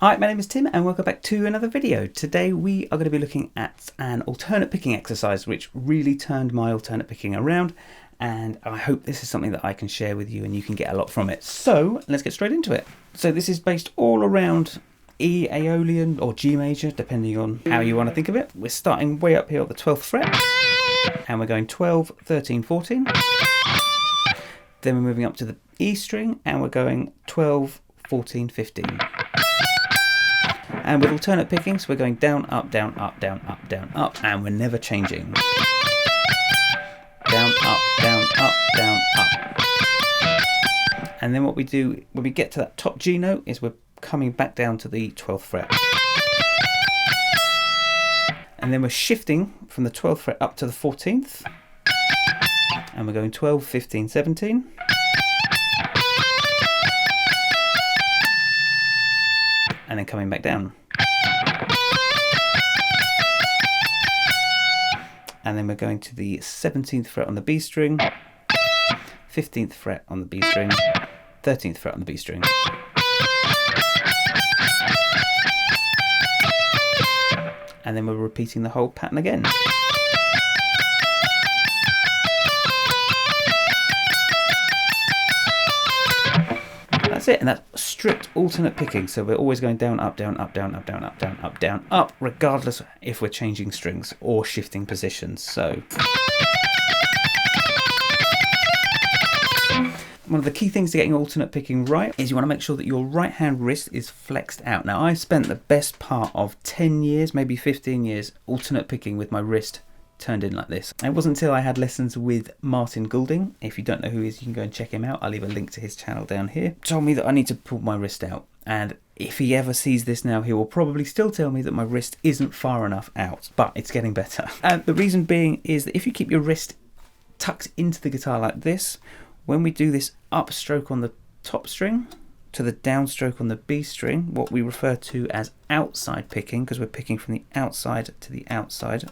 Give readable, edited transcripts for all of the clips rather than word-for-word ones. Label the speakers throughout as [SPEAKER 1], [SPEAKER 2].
[SPEAKER 1] Hi, my name is Tim and welcome back to another video. Today we are going to be looking at an alternate picking exercise which really turned my alternate picking around, and I hope this is something that I can share with you and you can get a lot from it. So let's get straight into it. So this is based all around E Aeolian or G major, depending on how you want to think of it. We're starting way up here at the 12th fret and we're going 12, 13, 14. Then we're moving up to the E string and we're going 12, 14, 15. And with alternate pickings, we're going down, up, down, up, down, up, down, up, and we're never changing. Down, up, down, up, down, up. And then what we do when we get to that top G note is we're coming back down to the 12th fret. And then we're shifting from the 12th fret up to the 14th. And we're going 12, 15, 17. And then coming back down. And then we're going to the 17th fret on the B string, 15th fret on the B string, 13th fret on the B string. And then we're repeating the whole pattern again. That's it, and that's strict alternate picking. So we're always going down, up, down, up, down, up, down, up, down, up, down, up, regardless if we're changing strings or shifting positions. So one of the key things to getting alternate picking right is you want to make sure that your right hand wrist is flexed out. Now, I spent the best part of 10 years, maybe 15 years, alternate picking with my wrist turned in like this. It wasn't until I had lessons with Martin Goulding. If you don't know who he is, you can go and check him out. I'll leave a link to his channel down here. Told me that I need to pull my wrist out, and if he ever sees this now, he will probably still tell me that my wrist isn't far enough out, but it's getting better. And the reason being is that if you keep your wrist tucked into the guitar like this, when we do this upstroke on the top string to the downstroke on the B string, what we refer to as outside picking, because we're picking from the outside to the outside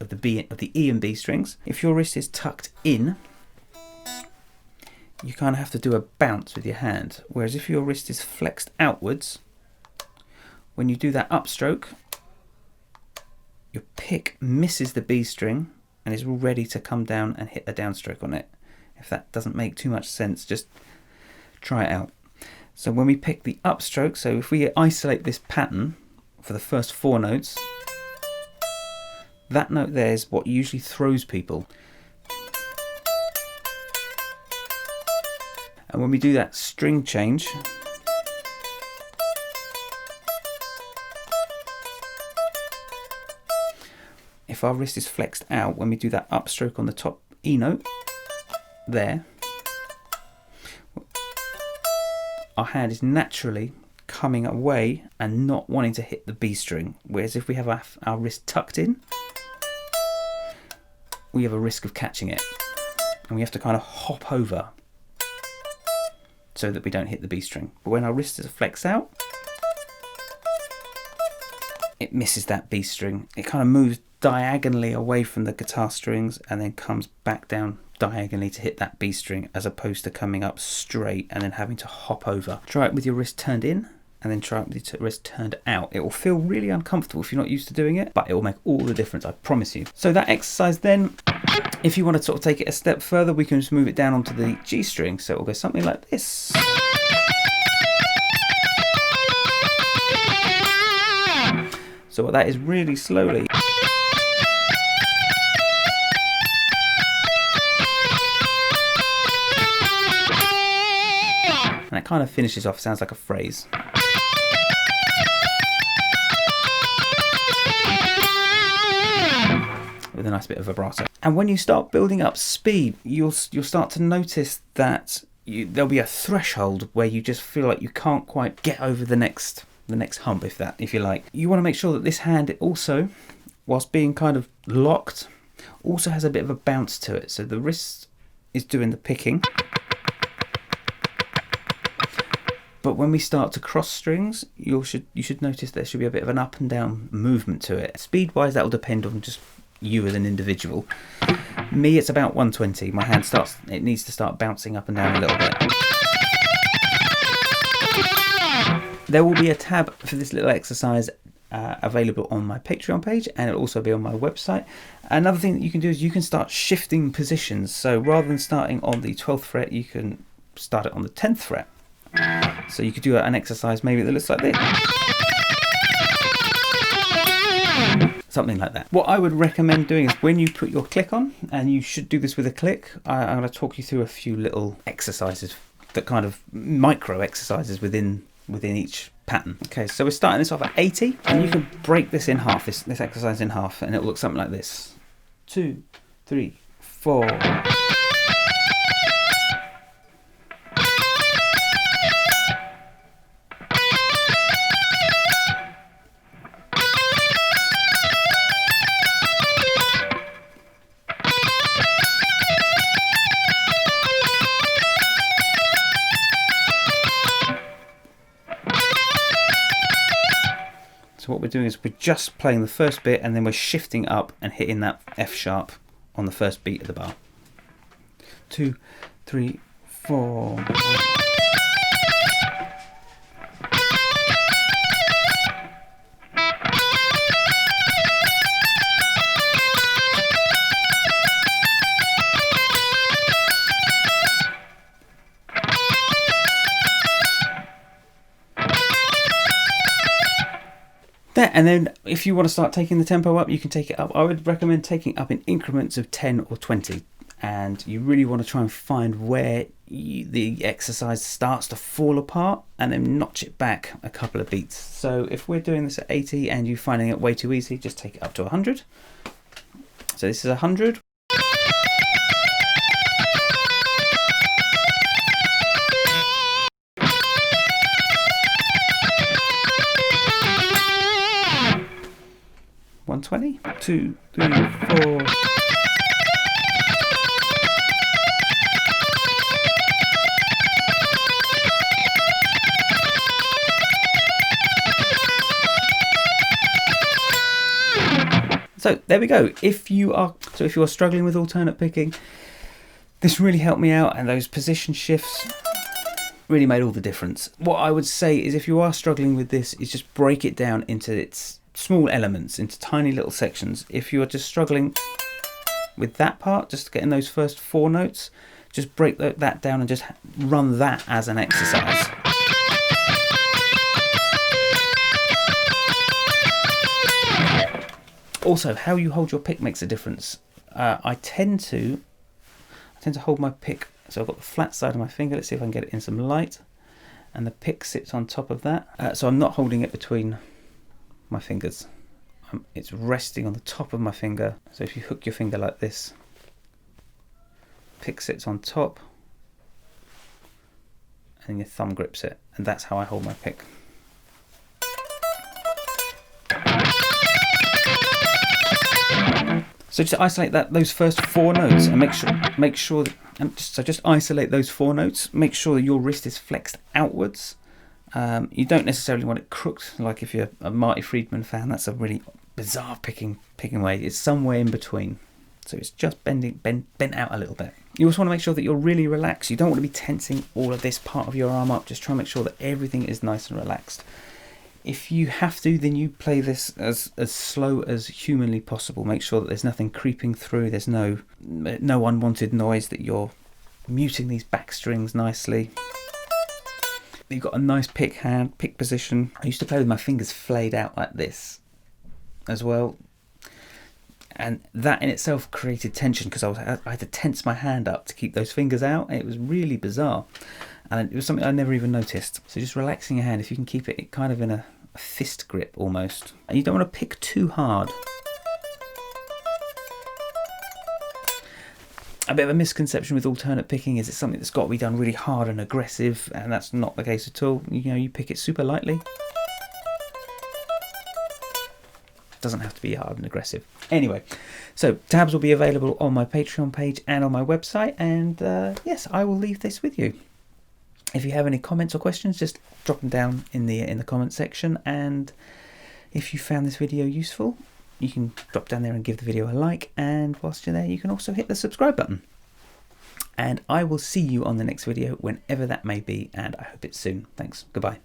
[SPEAKER 1] of the E and B strings. If your wrist is tucked in, you kind of have to do a bounce with your hand. Whereas if your wrist is flexed outwards, when you do that upstroke, your pick misses the B string and is ready to come down and hit a downstroke on it. If that doesn't make too much sense, just try it out. So when we pick the upstroke, so if we isolate this pattern for the first 4 notes, that note there is what usually throws people. And when we do that string change, if our wrist is flexed out, when we do that upstroke on the top E note, there, our hand is naturally coming away and not wanting to hit the B string. Whereas if we have our wrist tucked in, we have a risk of catching it. And we have to kind of hop over so that we don't hit the B string. But when our wrist is flexed out, it misses that B string. It kind of moves diagonally away from the guitar strings and then comes back down diagonally to hit that B string, as opposed to coming up straight and then having to hop over. Try it with your wrist turned in and then try it with your wrist turned out. It will feel really uncomfortable if you're not used to doing it, but it will make all the difference, I promise you. So that exercise then, if you want to sort of take it a step further, we can just move it down onto the G string. So it will go something like this. So what that is really slowly. And it kind of finishes off, sounds like a phrase. With a nice bit of vibrato. And when you start building up speed, you'll start to notice that there'll be a threshold where you just feel like you can't quite get over the next hump, if you like. You want to make sure that this hand also, whilst being kind of locked, also has a bit of a bounce to it. So the wrist is doing the picking. But when we start to cross strings, you should notice there should be a bit of an up and down movement to it. Speed-wise, that will depend on just you as an individual. Me, it's about 120. My hand needs to start bouncing up and down a little bit. There will be a tab for this little exercise available on my Patreon page, and it'll also be on my website. Another thing that you can do is you can start shifting positions. So rather than starting on the 12th fret, you can start it on the 10th fret. So you could do an exercise maybe that looks like this. Something like that. What I would recommend doing is when you put your click on, and you should do this with a click, I'm going to talk you through a few little exercises, that kind of micro exercises within each pattern. Okay, so we're starting this off at 80, and you can break this in half, this exercise in half, and it'll look something like this. 2, 3, 4. So what we're doing is we're just playing the first bit, and then we're shifting up and hitting that F sharp on the first beat of the bar. 2, 3, 4. There, and then if you want to start taking the tempo up, you can take it up. I would recommend taking it up in increments of 10 or 20, and you really want to try and find where the exercise starts to fall apart, and then notch it back a couple of beats. So if we're doing this at 80 and you're finding it way too easy, just take it up to 100. So this is 100. $120, 2, 3, 4. So there we go. If you are struggling with alternate picking, this really helped me out, and those position shifts really made all the difference. What I would say is, if you are struggling with this, is just break it down into its small elements, into tiny little sections. If you're just struggling with that part, just getting those first 4 notes, just break that down and just run that as an exercise. Also, how you hold your pick makes a difference. I tend to hold my pick, so I've got the flat side of my finger. Let's see if I can get it in some light, and the pick sits on top of that, so I'm not holding it between my fingers. It's resting on the top of my finger. So if you hook your finger like this, pick sits on top, and your thumb grips it, and that's how I hold my pick. So just isolate those first 4 notes, and make sure that, just isolate those 4 notes. Make sure that your wrist is flexed outwards. You don't necessarily want it crooked, like if you're a Marty Friedman fan. That's a really bizarre picking way. It's somewhere in between, so it's just bent out a little bit. You also want to make sure that you're really relaxed. You don't want to be tensing all of this part of your arm up. Just try and make sure that everything is nice and relaxed. If you have to, then you play this as slow as humanly possible. Make sure that there's nothing creeping through. There's no unwanted noise, that you're muting these back strings nicely. You've got a nice pick position. I used to play with my fingers flayed out like this as well, and that in itself created tension, because I had to tense my hand up to keep those fingers out. It was really bizarre, and it was something I never even noticed. So just relaxing your hand, if you can keep it kind of in a fist grip almost, and you don't want to pick too hard. A bit of a misconception with alternate picking is it's something that's got to be done really hard and aggressive, and that's not the case at all. You pick it super lightly. Doesn't have to be hard and aggressive. Anyway, so tabs will be available on my Patreon page and on my website, and yes, I will leave this with you. If you have any comments or questions, just drop them down in the comment section, and if you found this video useful, you can drop down there and give the video a like, and whilst you're there, you can also hit the subscribe button. And I will see you on the next video, whenever that may be, and I hope it's soon. Thanks. Goodbye.